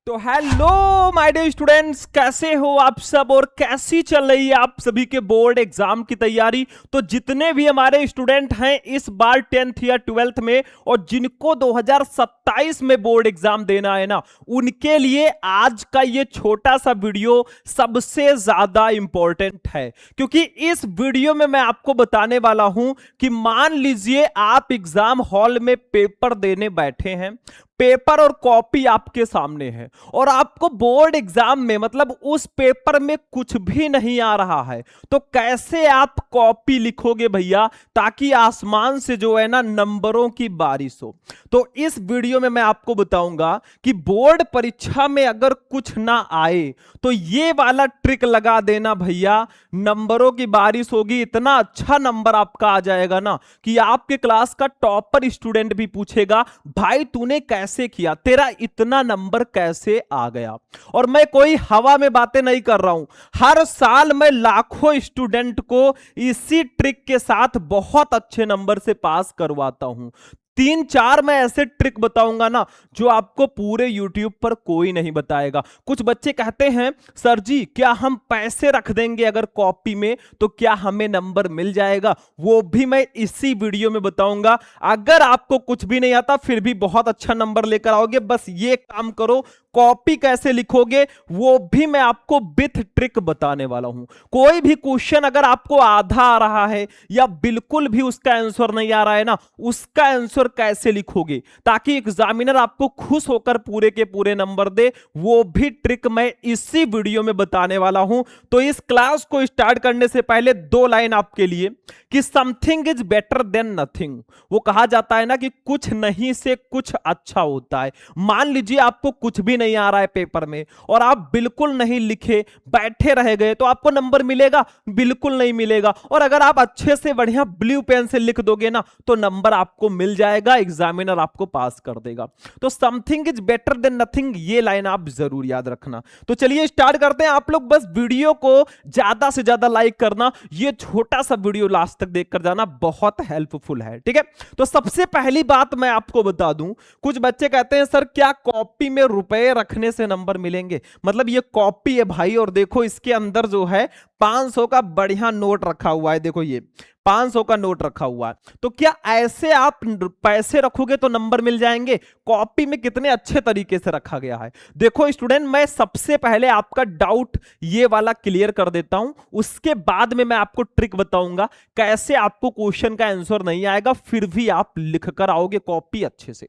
तो hello my dear students, कैसे हो आप सब और कैसी चल रही है आप सभी के बोर्ड एग्जाम की तैयारी। तो जितने भी हमारे स्टूडेंट हैं इस बार 10th या 12th में और जिनको 2027 में बोर्ड एग्जाम देना है ना, उनके लिए आज का ये छोटा सा वीडियो सबसे ज्यादा इंपॉर्टेंट है। क्योंकि इस वीडियो में मैं आपको बताने वाला हूं कि मान लीजिए आप एग्जाम हॉल में पेपर देने बैठे हैं, पेपर और कॉपी आपके सामने है और आपको बोर्ड एग्जाम में मतलब उस पेपर में कुछ भी नहीं आ रहा है, तो कैसे आप कॉपी लिखोगे भैया, ताकि आसमान से जो है ना नंबरों की बारिश हो। तो इस वीडियो में मैं आपको बताऊंगा कि बोर्ड परीक्षा में अगर कुछ ना आए तो ये वाला ट्रिक लगा देना भैया, नंबरों की बारिश होगी। इतना अच्छा नंबर आपका आ जाएगा ना कि आपके क्लास का टॉपर स्टूडेंट भी पूछेगा भाई तूने कैसे किया, तेरा इतना नंबर कैसे आ गया। और मैं कोई हवा में बातें नहीं कर रहा हूं, हर साल मैं लाखों स्टूडेंट को इसी ट्रिक के साथ बहुत अच्छे नंबर से पास करवाता हूं। 3-4 मैं ऐसे ट्रिक बताऊंगा ना जो आपको पूरे YouTube पर कोई नहीं बताएगा। कुछ बच्चे कहते हैं सर जी क्या हम पैसे रख देंगे अगर कॉपी में तो क्या हमें नंबर मिल जाएगा, वो भी मैं इसी वीडियो में बताऊंगा। अगर आपको कुछ भी नहीं आता फिर भी बहुत अच्छा नंबर लेकर आओगे, बस ये काम करो, कॉपी कैसे लिखोगे वो भी मैं आपको विथ ट्रिक बताने वाला हूं। कोई भी क्वेश्चन अगर आपको आधा आ रहा है या बिल्कुल भी उसका आंसर नहीं आ रहा है ना, उसका आंसर कैसे लिखोगे ताकि एग्जामिनर आपको खुश होकर पूरे के पूरे नंबर दे, वो भी ट्रिक मैं इसी वीडियो में बताने वाला हूं। तो इस क्लास को स्टार्ट करने से पहले 2 लाइन आपके लिए कि something is better than nothing. वो कहा जाता है ना कि कुछ नहीं से कुछ अच्छा होता है। मान लीजिए आपको कुछ भी नहीं आ रहा है पेपर में और आप बिल्कुल नहीं लिखे, बैठे रह गए, तो आपको नंबर मिलेगा? बिल्कुल नहीं मिलेगा। और अगर आप अच्छे से बढ़िया ब्लू पेन से लिख दोगे ना तो नंबर आपको मिल जाएगा, एग्जामिनर आपको पास कर देगा। तो something is better than nothing, ये लाइन आप जरूर याद रखना। तो चलिए स्टार्ट करते हैं। आप लोग बस वीडियो को ज्यादा से ज्यादा लाइक करना, ये छोटा सा वीडियो लास्ट तक देखकर जाना, बहुत हेल्पफुल है, ठीक है। तो सबसे पहली बात मैं आपको बता दूं, कुछ बच्चे कहते हैं सर क्या कॉपी में रुपए रखने से नंबर मिलेंगे? मतलब ये कॉपी है भाई और देखो इसके अंदर जो है 500 का बढ़िया नोट रखा हुआ है, देखो ये 500 का नोट रखा हुआ है, तो क्या ऐसे आप पैसे रखोगे तो नंबर मिल जाएंगे? कॉपी में कितने अच्छे तरीके से रखा गया है। देखो स्टूडेंट, मैं सबसे पहले आपका डाउट ये वाला क्लियर कर देता हूं, उसके बाद में मैं आपको ट्रिक बताऊंगा कैसे आपको क्वेश्चन का आंसर नहीं आएगा फिर भी आप लिख कर आओगे कॉपी अच्छे से।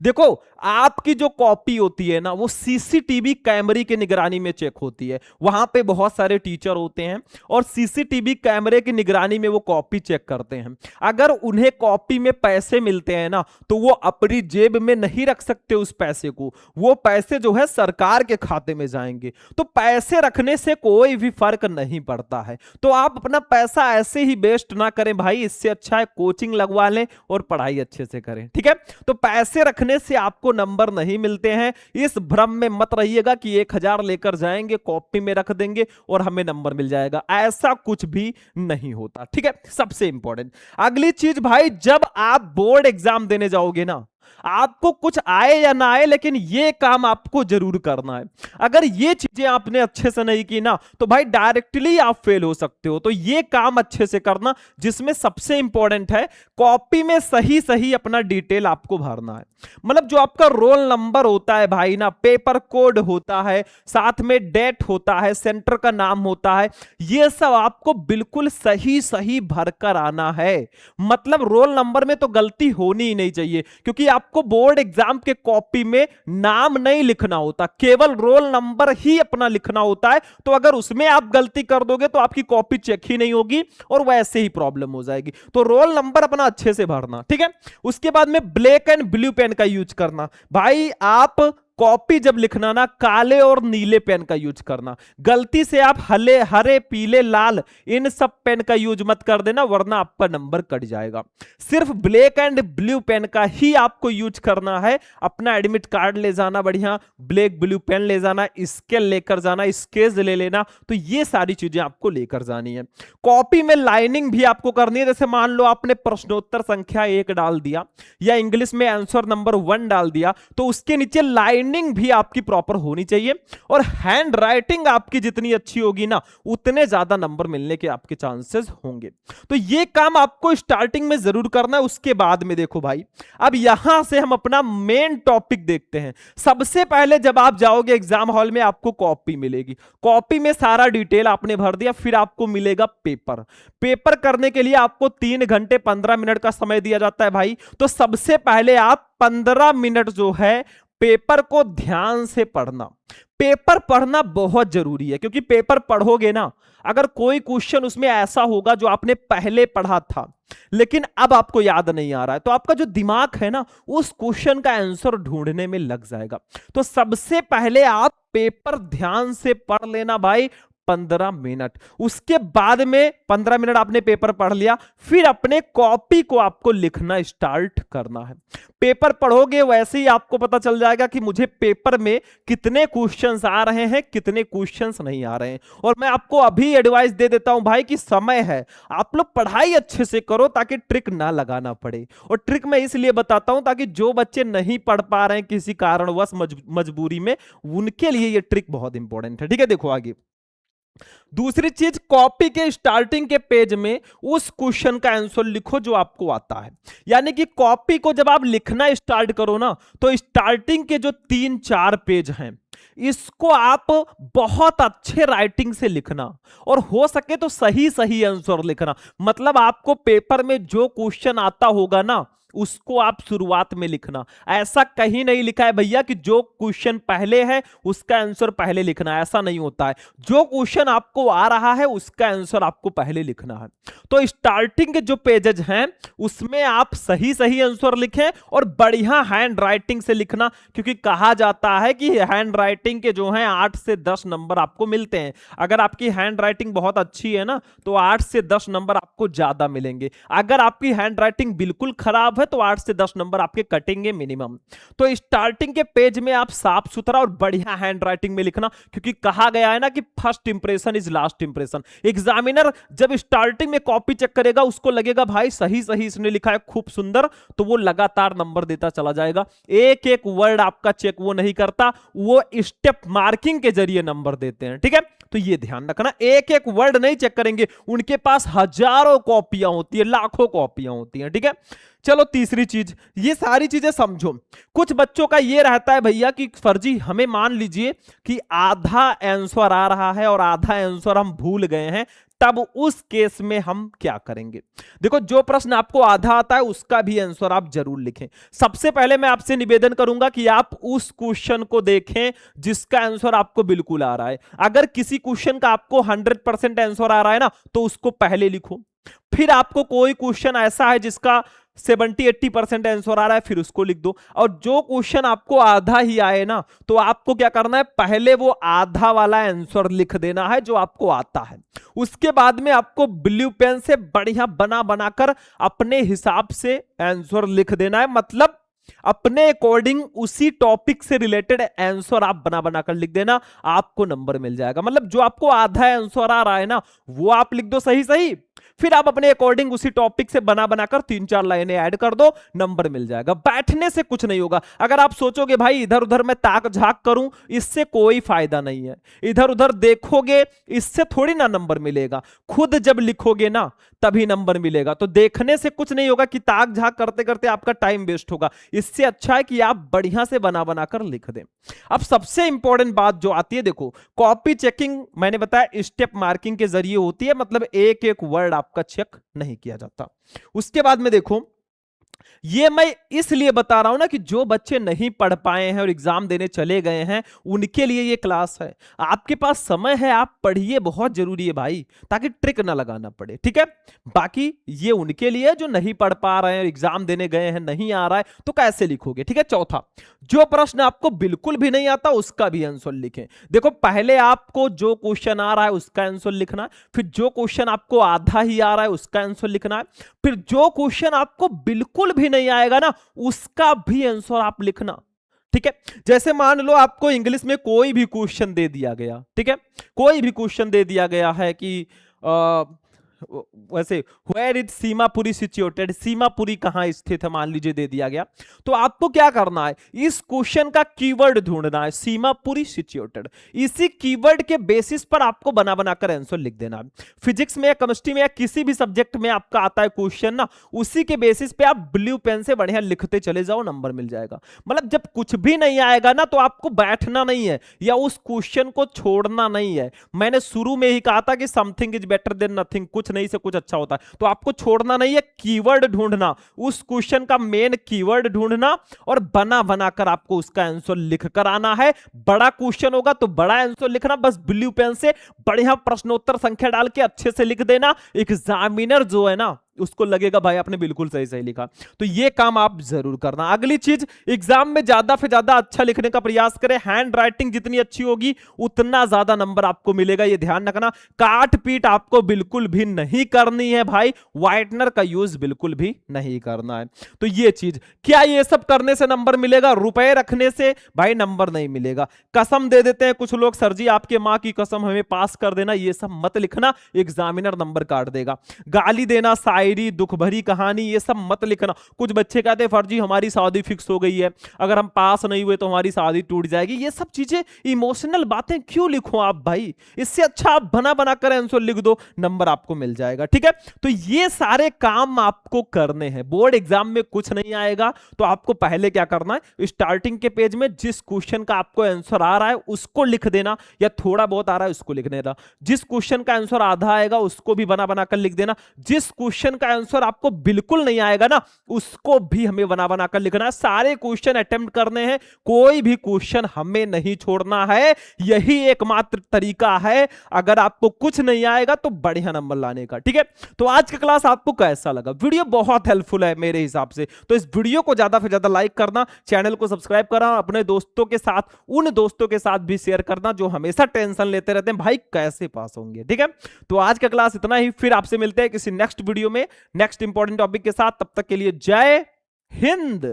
देखो आपकी जो कॉपी होती है ना वो सीसीटीवी कैमरे की निगरानी में चेक होती है। वहां पे बहुत सारे टीचर होते हैं और सीसीटीवी कैमरे की निगरानी में वो कॉपी चेक करते हैं। अगर उन्हें कॉपी में पैसे मिलते हैं ना तो वो अपनी जेब में नहीं रख सकते उस पैसे को, वो पैसे जो है सरकार के खाते में जाएंगे। तो पैसे रखने से कोई भी फर्क नहीं पड़ता है। तो आप अपना पैसा ऐसे ही वेस्ट ना करें भाई, इससे अच्छा है कोचिंग लगवा लें और पढ़ाई अच्छे से करें, ठीक है। तो पैसे रखने से आपको नंबर नहीं मिलते हैं, इस भ्रम में मत रहिएगा कि 1000 लेकर जाएंगे कॉपी में रख देंगे और हमें नंबर मिल जाएगा, ऐसा कुछ भी नहीं होता, ठीक है। सबसे इंपॉर्टेंट अगली चीज भाई, जब आप बोर्ड एग्जाम देने जाओगे ना, आपको कुछ आए या ना आए लेकिन ये काम आपको जरूर करना है। अगर ये चीजें आपने अच्छे से नहीं की ना तो भाई डायरेक्टली आप फेल हो सकते हो। तो ये काम अच्छे से करना, जिसमें सबसे इंपॉर्टेंट है कॉपी में सही सही अपना डिटेल आपको भरना है। मतलब जो आपका रोल नंबर होता है भाई ना, पेपर कोड होता है, साथ में डेट होता है, सेंटर का नाम होता है, ये सब आपको बिल्कुल सही सही भरकर आना है। मतलब रोल नंबर में तो गलती होनी ही नहीं चाहिए, क्योंकि आपको बोर्ड एग्जाम के कॉपी में नाम नहीं लिखना होता, केवल रोल नंबर ही अपना लिखना होता है। तो अगर उसमें आप गलती कर दोगे तो आपकी कॉपी चेक ही नहीं होगी और वैसे ही प्रॉब्लम हो जाएगी। तो रोल नंबर अपना अच्छे से भरना, ठीक है। उसके बाद में ब्लैक एंड ब्लू पेन का यूज करना। भाई आप कॉपी जब लिखना ना काले और नीले पेन का यूज करना, गलती से आप हरे पीले लाल इन सब पेन का यूज मत कर देना वरना आपका नंबर कट जाएगा। सिर्फ ब्लैक एंड ब्लू पेन का ही आपको यूज करना है। अपना एडमिट कार्ड ले जाना, बढ़िया ब्लैक ब्लू पेन ले जाना, स्केल लेकर जाना, स्केच ले लेना, तो ये सारी चीजें आपको लेकर जानी है। कॉपी में लाइनिंग भी आपको करनी है। जैसे मान लो आपने प्रश्नोत्तर संख्या 1 डाल दिया या इंग्लिश में आंसर नंबर 1 डाल दिया, तो उसके नीचे लाइन लाइनिंग भी आपकी प्रॉपर होनी चाहिए और हैंड राइटिंग आपकी जितनी अच्छी होगी ना उतने ज्यादा नंबर मिलने के आपके चांसेस होंगे। तो ये काम आपको स्टार्टिंग में जरूर करना है। उसके बाद में देखो भाई, अब यहां से हम अपना मेन टॉपिक देखते हैं। सबसे पहले जब आप जाओगे एग्जाम हॉल में आपको कॉपी मिलेगी, कॉपी में सारा डिटेल आपने भर दिया, फिर आपको मिलेगा पेपर। पेपर करने के लिए आपको 3 घंटे 15 मिनट का समय दिया जाता है भाई। तो सबसे पहले आप 15 मिनट जो है पेपर को ध्यान से पढ़ना। पेपर पढ़ना बहुत जरूरी है, क्योंकि पेपर पढ़ोगे ना, अगर कोई क्वेश्चन उसमें ऐसा होगा जो आपने पहले पढ़ा था लेकिन अब आपको याद नहीं आ रहा है, तो आपका जो दिमाग है ना उस क्वेश्चन का आंसर ढूंढने में लग जाएगा। तो सबसे पहले आप पेपर ध्यान से पढ़ लेना भाई, 15 मिनट। उसके बाद में 15 मिनट आपने पेपर पढ़ लिया, फिर अपने कॉपी को आपको लिखना स्टार्ट करना है। पेपर पढ़ोगे वैसे ही आपको पता चल जाएगा कि मुझे पेपर में कितने क्वेश्चंस आ रहे हैं, कितने क्वेश्चंस नहीं आ रहे हैं। और मैं आपको अभी एडवाइस दे देता हूं भाई कि समय है, आप लोग पढ़ाई अच्छे से करो ताकि ट्रिक ना लगाना पड़े। और ट्रिक मैं इसलिए बताता हूं ताकि जो बच्चे नहीं पढ़ पा रहे हैं किसी कारणवश मजबूरी में, उनके लिए ये ट्रिक बहुत इंपॉर्टेंट है। ठीक है, देखो आगे। दूसरी चीज, कॉपी के स्टार्टिंग के पेज में उस क्वेश्चन का आंसर लिखो जो आपको आता है। यानी कि कॉपी को जब आप लिखना स्टार्ट करो ना, तो स्टार्टिंग के जो 3-4 पेज हैं इसको आप बहुत अच्छे राइटिंग से लिखना, और हो सके तो सही सही आंसर लिखना। मतलब आपको पेपर में जो क्वेश्चन आता होगा ना उसको आप शुरुआत में लिखना। ऐसा कहीं नहीं लिखा है भैया कि जो क्वेश्चन पहले है उसका आंसर पहले लिखना है, ऐसा नहीं होता है। जो क्वेश्चन आपको आ रहा है उसका आंसर आपको पहले लिखना है। तो स्टार्टिंग के जो पेजेस हैं उसमें आप सही सही आंसर लिखें और बढ़िया हैंड राइटिंग से लिखना, क्योंकि कहा जाता है कि हैंड राइटिंग के जो हैं 8 से 10 नंबर आपको मिलते हैं। अगर आपकी हैंड राइटिंग बहुत अच्छी है ना तो 8 से 10 नंबर आपको ज्यादा मिलेंगे। अगर आपकी हैंड राइटिंग बिल्कुल खराब है तो 8 से 10 नंबर आपके कटेंगे मिनिमम। तो स्टार्टिंग के पेज में आप साफ सुथरा और बढ़िया हैंड राइटिंग में लिखना, क्योंकि कहा गया है ना कि first impression is last impression. Examiner जब स्टार्टिंग में कॉपी चेक करेगा उसको लगेगा भाई सही सही इसने लिखा है, खूब सुंदर, तो वो लगातार नंबर देता चला जाएगा। एक एक वर्ड आपका चेक वो नहीं करता, वो स्टेप मार्किंग के जरिए नंबर देते हैं। ठीक है, तो ये ध्यान रखना, एक एक वर्ड नहीं चेक करेंगे, उनके पास हजारों कॉपियां होती है, लाखों कॉपियां होती हैं। ठीक है, चलो तीसरी चीज, ये सारी चीजें समझो। कुछ बच्चों का ये रहता है भैया कि फर्जी, हमें मान लीजिए कि आधा आंसर आ रहा है और आधा आंसर हम भूल गए हैं, तब उस केस में हम क्या करेंगे। देखो, जो प्रश्न आपको आधा आता है उसका भी आंसर आप जरूर लिखें। सबसे पहले मैं आपसे निवेदन करूंगा कि आप उस क्वेश्चन को देखें जिसका आंसर आपको बिल्कुल आ रहा है। अगर किसी क्वेश्चन का आपको 100% आंसर आ रहा है ना तो उसको पहले लिखो। फिर आपको कोई क्वेश्चन ऐसा है जिसका 70-80% आंसर आ रहा है, फिर उसको लिख दो। और जो क्वेश्चन आपको आधा ही आए ना तो आपको क्या करना है, पहले वो आधा वाला आंसर लिख देना है जो आपको आता है। उसके बाद में आपको ब्लू पेन से बढ़िया बना बनाकर अपने हिसाब से आंसर लिख देना है। मतलब अपने अकॉर्डिंग उसी टॉपिक से रिलेटेड आंसर आप बना बनाकर लिख देना, आपको नंबर मिल जाएगा। मतलब जो आपको आधा आंसर आ रहा है ना वो आप लिख दो सही सही, फिर आप अपने अकॉर्डिंग उसी टॉपिक से बना बनाकर 3-4 लाइनें ऐड कर दो, नंबर मिल जाएगा। बैठने से कुछ नहीं होगा। अगर आप सोचोगे भाई इधर उधर मैं ताक झाक करूं, इससे कोई फायदा नहीं है। इधर उधर देखोगे इससे थोड़ी ना नंबर मिलेगा, खुद जब लिखोगे ना तभी नंबर मिलेगा। तो देखने से कुछ नहीं होगा कि ताक झाक करते करते आपका टाइम वेस्ट होगा। इससे अच्छा है कि आप बढ़िया से बना बनाकर लिख दें। अब सबसे इंपॉर्टेंट बात जो आती है, देखो कॉपी चेकिंग मैंने बताया स्टेप मार्किंग के जरिए होती है, मतलब एक एक वर्ड आपका चेक नहीं किया जाता। उसके बाद में देखो, ये मैं इसलिए बता रहा हूं ना कि जो बच्चे नहीं पढ़ पाए हैं और एग्जाम देने चले गए हैं उनके लिए ये क्लास है। आपके पास समय है, आप पढ़िए, बहुत जरूरी है भाई, ताकि ट्रिक ना लगाना पड़े। ठीक है, बाकी ये उनके लिए जो नहीं पढ़ पा रहे हैं और एग्जाम देने गए हैं, नहीं आ रहा है तो कैसे लिखोगे। ठीक है, चौथा, जो प्रश्न आपको बिल्कुल भी नहीं आता उसका भी आंसर लिखें। देखो, पहले आपको जो क्वेश्चन आ रहा है उसका आंसर लिखना है, फिर जो क्वेश्चन आपको आधा ही आ रहा है उसका आंसर लिखना है, फिर जो क्वेश्चन आपको बिल्कुल भी नहीं आएगा ना उसका भी आंसर आप लिखना। ठीक है, जैसे मान लो आपको इंग्लिश में कोई भी क्वेश्चन दे दिया गया, ठीक है, कोई भी क्वेश्चन दे दिया गया है कि वैसे where is Seemapuri situated, Seemapuri कहां स्थित है मान लीजिए दे दिया गया, तो आपको क्या करना है, इस क्वेश्चन का कीवर्ड ढूंढना है, सीमापुरी सिचुएटेड। इसी कीवर्ड के बेसिस पर आपको बना बनाकर आंसर लिख देना है। फिजिक्स में या केमिस्ट्री में या किसी भी सब्जेक्ट में आपका आता है क्वेश्चन ना, उसी के बेसिस पे आप ब्लू पेन से बढ़िया लिखते चले जाओ, नंबर मिल जाएगा। मतलब जब कुछ भी नहीं आएगा ना, तो आपको बैठना नहीं है या उस क्वेश्चन को छोड़ना नहीं है। मैंने शुरू में ही कहा था कि something is better than nothing, कुछ नहीं से कुछ अच्छा होता है, तो आपको छोड़ना नहीं है, कीवर्ड ढूंढना, उस क्वेश्चन का मेन कीवर्ड ढूंढना और बना बनाकर आपको उसका आंसर लिख कर आना है। बड़ा क्वेश्चन होगा तो बड़ा आंसर लिखना, बस ब्लू पेन से बढ़िया प्रश्नोत्तर संख्या डाल के अच्छे से लिख देना। एग्जामिनर जो है ना, उसको लगेगा भाई आपने बिल्कुल सही सही लिखा। तो ये काम आप जरूर करना। अगली चीज, एग्जाम में ज्यादा से ज्यादा अच्छा लिखने का प्रयास करें। हैंड राइटिंग जितनी अच्छी होगी उतना ज्यादा नंबर आपको मिलेगा, ये ध्यान रखना। काट पीट आपको बिल्कुल भी नहीं करनी है भाई, व्हाइटनर का यूज बिल्कुल भी नहीं करना है। तो ये चीज, क्या ये सब करने से नंबर मिलेगा? रुपए रखने से भाई नंबर नहीं मिलेगा। कसम दे देते हैं कुछ लोग, सर जी आपके मां की कसम हमें पास कर देना, ये सब मत लिखना, एग्जामिनर नंबर काट देगा। गाली देना, दुख भरी कहानी, ये सब मत लिखना। कुछ बच्चे कहते हैं फर्जी हमारी शादी फिक्स हो गई है, अगर हम पास नहीं हुए तो हमारी शादी टूट जाएगी। ये सब चीजें, इमोशनल बातें क्यों लिखो आप भाई? इससे अच्छा आप बना बना कर आंसर लिख दो, नंबर आपको मिल जाएगा। ठीक है, तो ये सारे काम आपको करने हैं। बोर्ड एग्जाम में कुछ नहीं आएगा तो आपको पहले क्या करना है, स्टार्टिंग के पेज में जिस क्वेश्चन का आपको आंसर आ रहा है उसको लिख देना, या थोड़ा बहुत आ रहा है उसको लिख देना। जिस क्वेश्चन का आंसर आधा आएगा उसको भी बना बना कर लिख देना। जिस क्वेश्चन का आंसर आपको बिल्कुल नहीं आएगा ना, उसको भी हमें बना बना कर लिखना है। सारे क्वेश्चन अटेम्प्ट करने हैं, कोई भी क्वेश्चन हमें नहीं छोड़ना है। यही एकमात्र तरीका है अगर आपको कुछ नहीं आएगा तो बढ़िया नंबर लाने का। ठीक है, तो आज का क्लास आपको कैसा लगा? वीडियो बहुत हेल्पफुल है मेरे हिसाब से, तो इस वीडियो को ज्यादा से ज्यादा लाइक करना, चैनल को सब्सक्राइब करना, अपने दोस्तों के साथ, उन दोस्तों के साथ भी शेयर करना जो हमेशा टेंशन लेते रहते हैं भाई कैसे पास होंगे। ठीक है, तो आज का क्लास इतना ही, फिर आपसे मिलते हैं किसी नेक्स्ट वीडियो में नेक्स्ट इंपॉर्टेंट टॉपिक के साथ। तब तक के लिए जय हिंद।